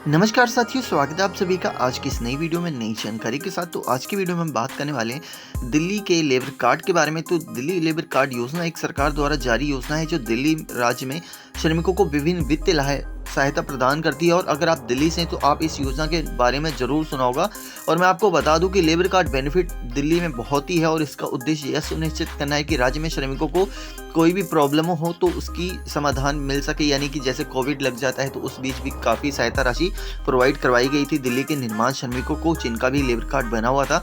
नमस्कार साथियों, स्वागत है आप सभी का आज की इस नई वीडियो में नई जानकारी के साथ। तो आज की वीडियो में हम बात करने वाले हैं दिल्ली के लेबर कार्ड के बारे में। तो दिल्ली लेबर कार्ड योजना एक सरकार द्वारा जारी योजना है जो दिल्ली राज्य में श्रमिकों को विभिन्न वित्तीय सहायता प्रदान करती है। और अगर आप दिल्ली से हैं तो आप इस योजना के बारे में ज़रूर सुना होगा। और मैं आपको बता दूं कि लेबर कार्ड बेनिफिट दिल्ली में बहुत ही है और इसका उद्देश्य यह सुनिश्चित करना है कि राज्य में श्रमिकों को कोई भी प्रॉब्लम हो तो उसकी समाधान मिल सके। यानी कि जैसे कोविड लग जाता है तो उस बीच भी काफ़ी सहायता राशि प्रोवाइड करवाई गई थी दिल्ली के निर्माण श्रमिकों को जिनका भी लेबर कार्ड बना हुआ था।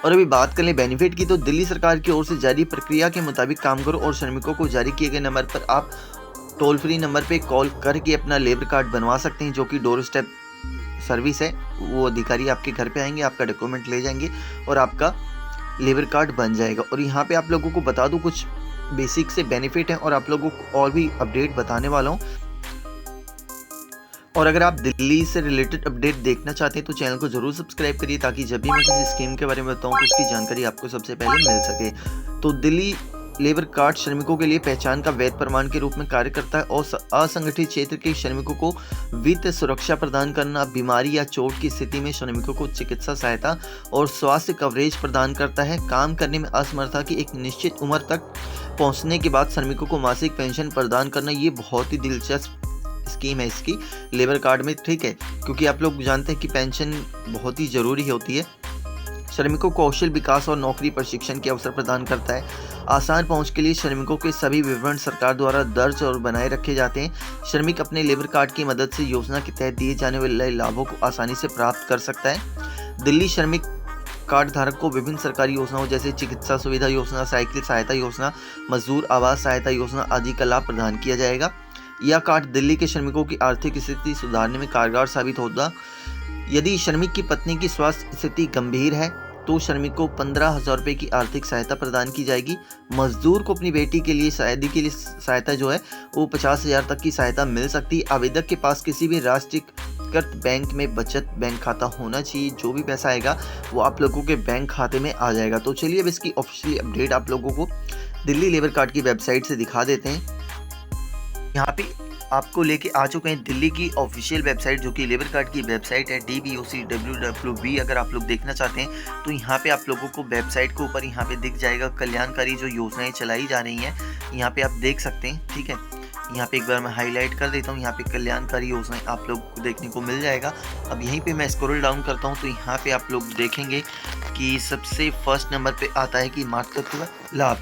और अभी बात कर लें बेनिफिट की, तो दिल्ली सरकार की ओर से जारी प्रक्रिया के मुताबिक कामगारों और श्रमिकों को जारी किए गए नंबर पर आप टोल फ्री नंबर पे कॉल करके अपना लेबर कार्ड बनवा सकते हैं, जो कि डोर स्टेप सर्विस है। वो अधिकारी आपके घर पे आएंगे, आपका डॉक्यूमेंट ले जाएंगे और आपका लेबर कार्ड बन जाएगा। और यहाँ पे आप लोगों को बता दूं कुछ बेसिक से बेनिफिट हैं और आप लोगों को और भी अपडेट बताने वाला हूँ। और अगर आप दिल्ली से रिलेटेड अपडेट देखना चाहते हैं तो चैनल को जरूर सब्सक्राइब करिए, ताकि जब भी मैं किसी स्कीम के बारे में बताऊं तो उसकी जानकारी आपको सबसे पहले मिल सके। तो दिल्ली लेबर कार्ड श्रमिकों के लिए पहचान का वैध प्रमाण के रूप में कार्य करता है और असंगठित क्षेत्र के श्रमिकों को वित्त सुरक्षा प्रदान करना, बीमारी या चोट की स्थिति में श्रमिकों को चिकित्सा सहायता और स्वास्थ्य कवरेज प्रदान करता है। काम करने में असमर्थता की एक निश्चित उम्र तक पहुंचने के बाद श्रमिकों को मासिक पेंशन प्रदान करना, ये बहुत ही दिलचस्प स्कीम है इसकी लेबर कार्ड में, ठीक है। क्योंकि आप लोग जानते हैं कि पेंशन बहुत ही ज़रूरी होती है। श्रमिकों को कौशल विकास और नौकरी प्रशिक्षण के अवसर प्रदान करता है। आसान पहुंच के लिए श्रमिकों के सभी विवरण सरकार द्वारा दर्ज और बनाए रखे जाते हैं। श्रमिक अपने लेबर कार्ड की मदद से योजना के तहत दिए जाने वाले लाभों को आसानी से प्राप्त कर सकता है। दिल्ली श्रमिक कार्ड धारक को विभिन्न सरकारी योजनाओं जैसे चिकित्सा सुविधा योजना, साइकिल सहायता योजना, मजदूर आवास सहायता योजना आदि का लाभ प्रदान किया जाएगा। यह कार्ड दिल्ली के श्रमिकों की आर्थिक स्थिति सुधारने में कारगर साबित होगा। यदि श्रमिक की पत्नी की स्वास्थ्य स्थिति गंभीर है तो श्रमिक को 15,000 रुपये की आर्थिक सहायता प्रदान की जाएगी। मजदूर को अपनी बेटी के लिए शादी के लिए सहायता जो है वो 50,000 तक की सहायता मिल सकती है। आवेदक के पास किसी भी राष्ट्रीयकृत बैंक में बचत बैंक खाता होना चाहिए। जो भी पैसा आएगा वो आप लोगों के बैंक खाते में आ जाएगा। तो चलिए अब इसकी ऑफिशियल अपडेट आप लोगों को दिल्ली लेबर कार्ड की वेबसाइट से दिखा देते हैं। यहाँ पे आपको लेके आ चुके हैं दिल्ली की ऑफिशियल वेबसाइट, जो कि लेबर कार्ड की वेबसाइट है DBOC.WWB। अगर आप लोग देखना चाहते हैं तो यहाँ पे आप लोगों को वेबसाइट के ऊपर यहाँ पे दिख जाएगा कल्याणकारी जो योजनाएं चलाई जा रही हैं, यहाँ पे आप देख सकते हैं, ठीक है। यहाँ पे एक बार मैं हाईलाइट कर देता हूँ, यहाँ पे कल्याणकारी योजनाएं आप लोग को देखने को मिल जाएगा। अब यहीं पे मैं स्क्रॉल डाउन करता हूँ तो यहाँ पे आप लोग देखेंगे कि सबसे फर्स्ट नंबर पे आता है कि मातृत्व लाभ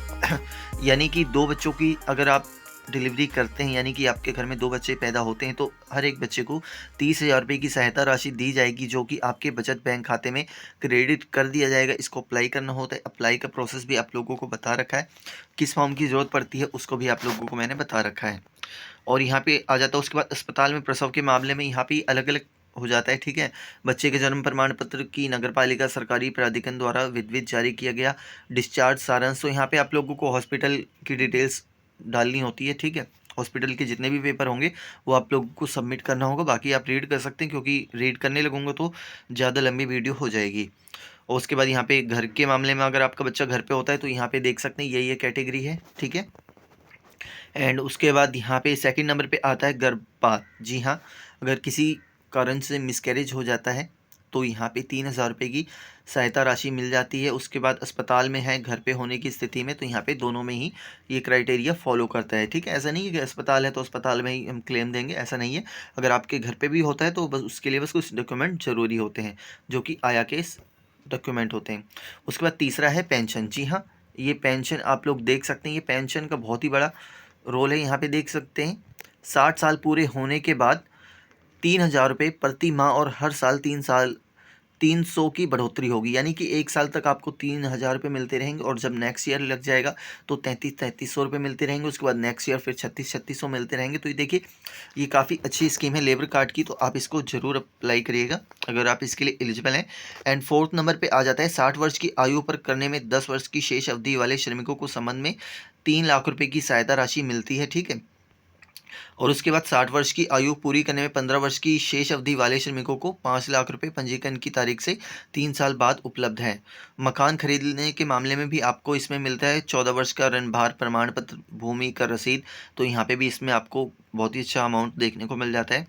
यानी कि 2 बच्चों की अगर आप डिलीवरी करते हैं, यानी कि आपके घर में 2 बच्चे पैदा होते हैं तो हर एक बच्चे को 30,000 रुपये की सहायता राशि दी जाएगी, जो कि आपके बचत बैंक खाते में क्रेडिट कर दिया जाएगा। इसको अप्लाई करना होता है। अप्लाई का प्रोसेस भी आप लोगों को बता रखा है, किस फॉर्म की ज़रूरत पड़ती है उसको भी आप लोगों को मैंने बता रखा है। और यहाँ पे आ जाता है उसके बाद अस्पताल में प्रसव के मामले में यहाँ पे अलग अलग हो जाता है, ठीक है। बच्चे के जन्म प्रमाण पत्र की नगरपालिका सरकारी प्राधिकरण द्वारा विधिवत जारी किया गया डिस्चार्ज सारांश। तो यहाँ पे आप लोगों को हॉस्पिटल की डिटेल्स डालनी होती है, ठीक है। हॉस्पिटल के जितने भी पेपर होंगे वो आप लोगों को सबमिट करना होगा। बाकी आप रीड कर सकते हैं, क्योंकि रीड करने लगूंगा तो ज़्यादा लंबी वीडियो हो जाएगी। और उसके बाद यहाँ पे घर के मामले में अगर आपका बच्चा घर पे होता है तो यहाँ पे देख सकते हैं ये कैटेगरी है, ठीक है। एंड उसके बाद यहाँ पे सेकंड नंबर पे आता है गर्भपात। जी हाँ, अगर किसी कारण से मिसकैरेज हो जाता है तो यहाँ पे 3,000 रुपये की सहायता राशि मिल जाती है। उसके बाद अस्पताल में है, घर पे होने की स्थिति में, तो यहाँ पे दोनों में ही ये क्राइटेरिया फॉलो करता है, ठीक है। ऐसा नहीं है कि अस्पताल है तो अस्पताल में ही हम क्लेम देंगे, ऐसा नहीं है। अगर आपके घर पे भी होता है तो बस उसके लिए बस कुछ डॉक्यूमेंट ज़रूरी होते हैं, जो कि आया के डॉक्यूमेंट होते हैं। उसके बाद तीसरा है पेंशन। जी हाँ, ये पेंशन आप लोग देख सकते हैं, ये पेंशन का बहुत ही बड़ा रोल है। यहाँ पे देख सकते हैं 60 साल पूरे होने के बाद 3,000 रुपये प्रति माह और हर साल 300 की बढ़ोतरी होगी। यानी कि 1 साल तक आपको 3,000 रुपये मिलते रहेंगे और जब नेक्स्ट ईयर लग जाएगा तो 3300 रुपये मिलते रहेंगे। उसके बाद नेक्स्ट ईयर फिर 3600 मिलते रहेंगे। तो ये देखिए, ये काफ़ी अच्छी स्कीम है लेबर कार्ड की, तो आप इसको ज़रूर अप्लाई करिएगा अगर आप इसके लिए एलिजिबल हैं। एंड फोर्थ नंबर पर आ जाता है 60 वर्ष की आयु पर करने में 10 वर्ष की शेष अवधि वाले श्रमिकों को संबंध में 3 लाख रुपये की सहायता राशि मिलती है, ठीक है। और उसके बाद 60 वर्ष की आयु पूरी करने में 15 वर्ष की शेष अवधि वाले श्रमिकों को 5 लाख रुपए पंजीकरण की तारीख से 3 साल बाद उपलब्ध है। मकान खरीदने के मामले में भी आपको इसमें मिलता है 14 वर्ष का ऋण भार प्रमाण पत्र, भूमि का रसीद। तो यहाँ पे भी इसमें आपको बहुत ही अच्छा अमाउंट देखने को मिल जाता है।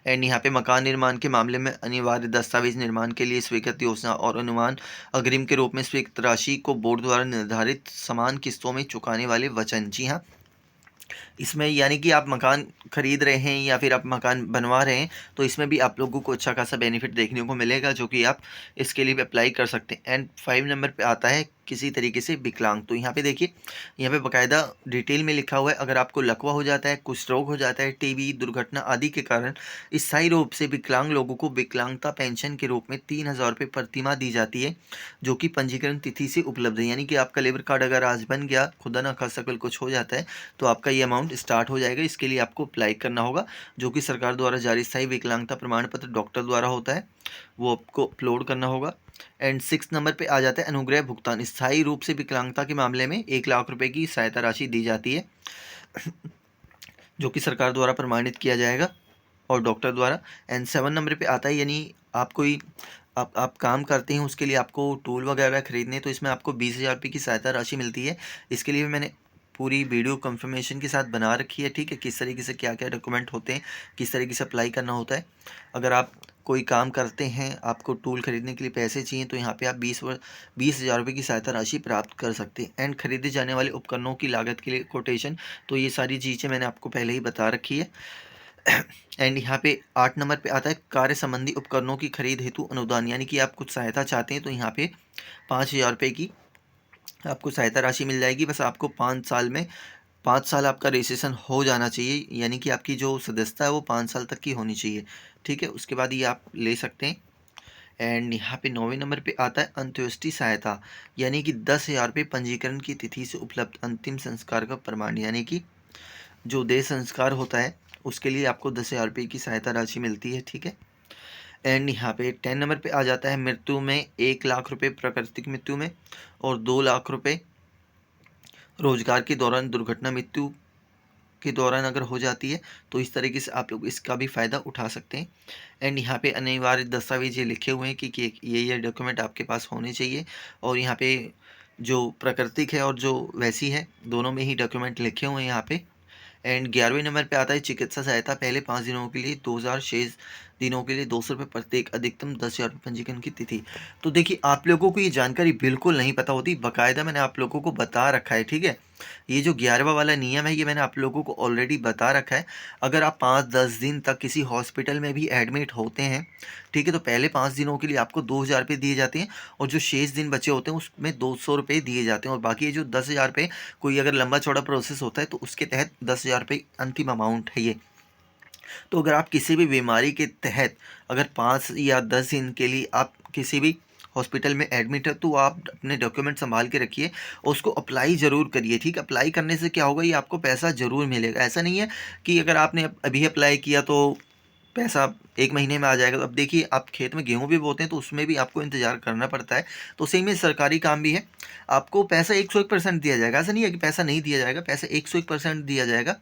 एंड यहाँ पे मकान निर्माण के मामले में अनिवार्य दस्तावेज निर्माण के लिए स्वीकृत योजना और अनुमान अग्रिम के रूप में स्वीकृत राशि को बोर्ड द्वारा निर्धारित समान किस्तों में चुकाने वाले वचन। जी हाँ, इसमें यानी कि आप मकान खरीद रहे हैं या फिर आप मकान बनवा रहे हैं, तो इसमें भी आप लोगों को अच्छा खासा बेनिफिट देखने को मिलेगा, जो कि आप इसके लिए भी अप्लाई कर सकते हैं। एंड 5 नंबर पे आता है किसी तरीके से विकलांग। तो यहाँ पे देखिए, यहाँ पे बाकायदा डिटेल में लिखा हुआ है, अगर आपको लकवा हो जाता है, कुष्ठ रोग हो जाता है, टीबी, दुर्घटना आदि के कारण स्थायी रूप से विकलांग लोगों को विकलांगता पेंशन के रूप में 3,000 रुपये प्रतिमाह दी जाती है, जो कि पंजीकरण तिथि से उपलब्ध है। यानी कि आपका लेबर कार्ड अगर आज बन गया, खुदा ना खास्ता कल कुछ हो जाता है, तो आपका ये अमाउंट स्टार्ट हो जाएगा। इसके लिए आपको अप्लाई करना होगा, जो कि सरकार द्वारा जारी स्थायी विकलांगता प्रमाण पत्र डॉक्टर द्वारा होता है, वो आपको अपलोड करना होगा। एंड 6 नंबर पे आ जाता है अनुग्रह भुगतान। स्थायी रूप से विकलांगता के मामले में 1,00,000 रुपये की सहायता राशि दी जाती है, जो कि सरकार द्वारा प्रमाणित किया जाएगा और डॉक्टर द्वारा। एंड 7 नंबर पे आता है, यानी आप कोई आप काम करते हैं, उसके लिए आपको टूल वगैरह खरीदने हैं, तो इसमें आपको 20,000 रुपये की सहायता राशि मिलती है। इसके लिए मैंने पूरी वीडियो कंफर्मेशन के साथ बना रखी है, ठीक है, किस तरीके से क्या क्या डॉक्यूमेंट होते हैं, किस तरीके से अप्लाई करना होता है। अगर आप कोई काम करते हैं, आपको टूल खरीदने के लिए पैसे चाहिए, तो यहाँ पे आप 20,000 रुपये की सहायता राशि प्राप्त कर सकते हैं। एंड खरीदे जाने वाले उपकरणों की लागत के लिए कोटेशन, तो ये सारी चीज़ें मैंने आपको पहले ही बता रखी है। एंड यहाँ पे 8 नंबर पे आता है कार्य संबंधी उपकरणों की खरीद हेतु अनुदान। यानी कि आप कुछ सहायता चाहते हैं, तो यहाँ पे 5,000 रुपये की आपको सहायता राशि मिल जाएगी। बस आपको 5 साल आपका रजिस्ट्रेशन हो जाना चाहिए, यानी कि आपकी जो सदस्यता है वो 5 साल तक की होनी चाहिए, ठीक है, उसके बाद ये आप ले सकते हैं। एंड यहाँ पे 9वें नंबर पे आता है अंत्येष्टि सहायता, यानी कि 10,000 रुपये पंजीकरण की तिथि से उपलब्ध अंतिम संस्कार का प्रमाण। यानी कि जो देह संस्कार होता है, उसके लिए आपको 10,000 रुपये की सहायता राशि मिलती है, ठीक है। एंड यहाँ पे 10 नंबर पे आ जाता है मृत्यु में 1,00,000 रुपये प्राकृतिक मृत्यु में, और 2,00,000 रुपये रोजगार के दौरान दुर्घटना मृत्यु के दौरान अगर हो जाती है, तो इस तरीके से आप लोग इसका भी फ़ायदा उठा सकते हैं। एंड यहाँ पे अनिवार्य दस्तावेज ये लिखे हुए हैं कि ये डॉक्यूमेंट आपके पास होने चाहिए, और यहाँ पे जो प्राकृतिक है और जो वैसी है, दोनों में ही डॉक्यूमेंट लिखे हुए हैं यहाँ पे। एंड 11वें नंबर पे आता है चिकित्सा सहायता, पहले 5 दिनों के लिए 2,000, शेष दिनों के लिए 200 रुपये प्रत्येक, अधिकतम 10,000 रुपये पंजीकरण की तिथि। तो देखिए, आप लोगों को ये जानकारी बिल्कुल नहीं पता होती, बाकायदा मैंने आप लोगों को बता रखा है, ठीक है। ये जो 11वां वाला नियम है, ये मैंने आप लोगों को ऑलरेडी बता रखा है। अगर आप 5-10 दिन तक किसी हॉस्पिटल में भी एडमिट होते हैं, ठीक है, तो पहले 5 दिनों के लिए आपको 2,000 रुपये दिए जाते हैं, और जो शेष दिन बचे होते हैं उसमें 200 रुपये दिए जाते हैं, और बाकी ये जो 10,000 रुपये, कोई अगर लंबा चौड़ा प्रोसेस होता है तो उसके तहत 10,000 रुपये अंतिम अमाउंट है ये। तो अगर आप किसी भी बीमारी के तहत अगर 5 या 10 दिन के लिए आप किसी भी हॉस्पिटल में एडमिट है, तो आप अपने डॉक्यूमेंट संभाल के रखिए और उसको अप्लाई ज़रूर करिए, ठीक है। अप्लाई करने से क्या होगा, ये आपको पैसा ज़रूर मिलेगा। ऐसा नहीं है कि अगर आपने अभी अप्लाई किया तो पैसा 1 महीने में आ जाएगा। तो अब देखिए, आप खेत में गेहूँ भी बोते हैं, तो उसमें भी आपको इंतज़ार करना पड़ता है, तो सेम ही सरकारी काम भी है। आपको पैसा 101% दिया जाएगा, ऐसा नहीं है कि पैसा नहीं दिया जाएगा, पैसा 101% दिया जाएगा।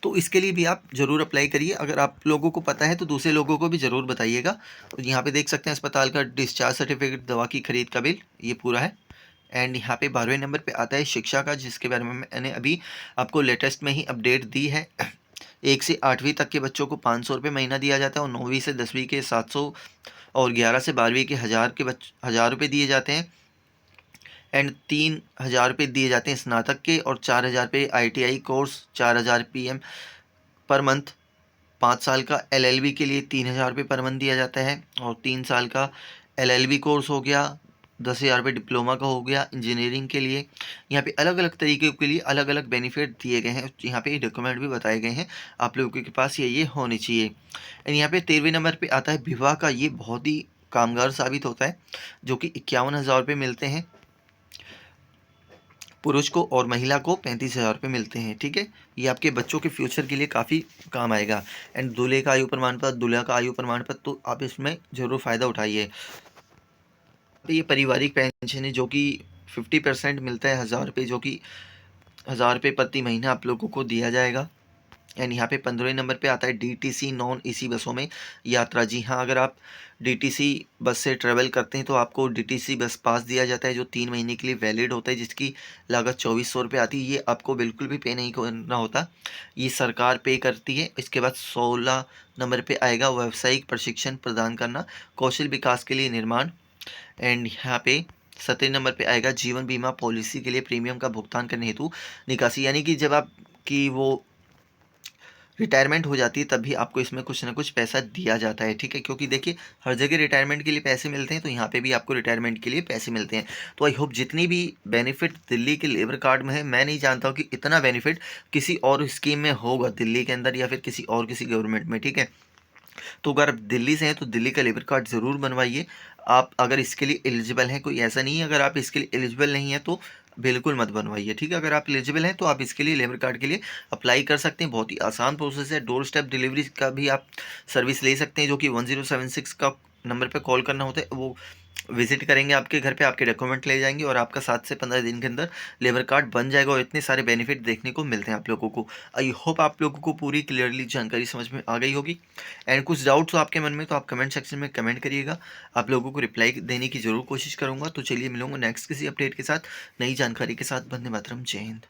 तो इसके लिए भी आप ज़रूर अप्लाई करिए। अगर आप लोगों को पता है तो दूसरे लोगों को भी ज़रूर बताइएगा। तो यहाँ पे देख सकते हैं अस्पताल का डिस्चार्ज सर्टिफिकेट, दवा की खरीद का बिल, ये पूरा है। एंड यहाँ पे 12वें नंबर पे आता है शिक्षा का, जिसके बारे में मैंने अभी आपको लेटेस्ट में ही अपडेट दी है। 1 से 8वीं तक के बच्चों को 500 रुपये महीना दिया जाता है, और 9वीं से 10वीं के 700, और 11 से 12वीं के 1,000 रुपये दिए जाते हैं। एंड 3,000 रुपये दिए जाते हैं स्नातक के, और 4,000 रुपये ITI course, 4,000 PM per month. 5 साल का LLB के लिए 3,000 रुपये पर मंथ दिया जाता है, और 3 साल का LLB कोर्स हो गया, 10,000 रुपये डिप्लोमा का हो गया इंजीनियरिंग के लिए। यहाँ पे अलग अलग तरीके के लिए अलग अलग बेनिफिट दिए गए हैं, यहाँ पे डॉक्यूमेंट भी बताए गए हैं, आप लोगों के पास ये होनी चाहिए। एंड यहाँ पे 13वें नंबर पे आता है विवाह का। ये बहुत ही कामगार साबित होता है, जो कि 51,000 रुपये मिलते हैं पुरुष को, और महिला को 35,000 रुपये मिलते हैं, ठीक है। ये आपके बच्चों के फ्यूचर के लिए काफ़ी काम आएगा। एंड दूल्हे का आयु प्रमाण पत्र, दुल्हा का आयु प्रमाण पत्र, तो आप इसमें ज़रूर फ़ायदा उठाइए। तो ये पारिवारिक पेंशन है, जो कि 50% मिलता है, 1,000 रुपये, जो कि 1,000 रुपये प्रति महीना आप लोगों को दिया जाएगा। एंड यहाँ पे 15वें नंबर पे आता है डीटीसी नॉन एसी बसों में यात्रा। जी हाँ, अगर आप डीटीसी बस से ट्रेवल करते हैं तो आपको डीटीसी बस पास दिया जाता है जो 3 महीने के लिए वैलिड होता है, जिसकी लागत 2400 रुपये आती है। ये आपको बिल्कुल भी पे नहीं करना होता, ये सरकार पे करती है। इसके बाद 16 नंबर पे आएगा व्यावसायिक प्रशिक्षण प्रदान करना, कौशल विकास के लिए निर्माण। एंड यहाँ पे 17 नंबर पे आएगा जीवन बीमा पॉलिसी के लिए प्रीमियम का भुगतान करने हेतु निकासी, यानी कि जब आपकी वो रिटायरमेंट हो जाती है तब भी आपको इसमें कुछ ना कुछ पैसा दिया जाता है, ठीक है। क्योंकि देखिए हर जगह रिटायरमेंट के लिए पैसे मिलते हैं, तो यहाँ पे भी आपको रिटायरमेंट के लिए पैसे मिलते हैं। तो आई होप जितनी भी बेनिफिट दिल्ली के लेबर कार्ड में है, मैं नहीं जानता हूँ कि इतना बेनिफिट किसी और स्कीम में होगा दिल्ली के अंदर या फिर किसी गवर्नमेंट में, ठीक है। तो अगर आप दिल्ली से हैं तो दिल्ली का लेबर कार्ड ज़रूर बनवाइए, आप अगर इसके लिए एलिजिबल हैं। कोई ऐसा नहीं है अगर आप इसके लिए एलिजिबल नहीं है तो बिल्कुल मत बनवाइए, ठीक है। अगर आप एलिजिबल हैं तो आप इसके लिए लेबर कार्ड के लिए अप्लाई कर सकते हैं। बहुत ही आसान प्रोसेस है, डोर स्टेप डिलीवरी का भी आप सर्विस ले सकते हैं, जो कि 1076 का नंबर पर कॉल करना होता है। वो विजिट करेंगे आपके घर पे, आपके डॉक्यूमेंट ले जाएंगे और आपका 7 से 15 दिन के अंदर लेबर कार्ड बन जाएगा। और इतने सारे बेनिफिट देखने को मिलते हैं आप लोगों को। आई होप आप लोगों को पूरी क्लियरली जानकारी समझ में आ गई होगी। एंड कुछ डाउट्स हो आपके मन में तो आप कमेंट सेक्शन में कमेंट करिएगा, आप लोगों को रिप्लाई देने की ज़रूर कोशिश करूँगा। तो चलिए मिलूंगा नेक्स्ट किसी अपडेट के साथ, नई जानकारी के साथ। वंदे मातरम, जय हिंद।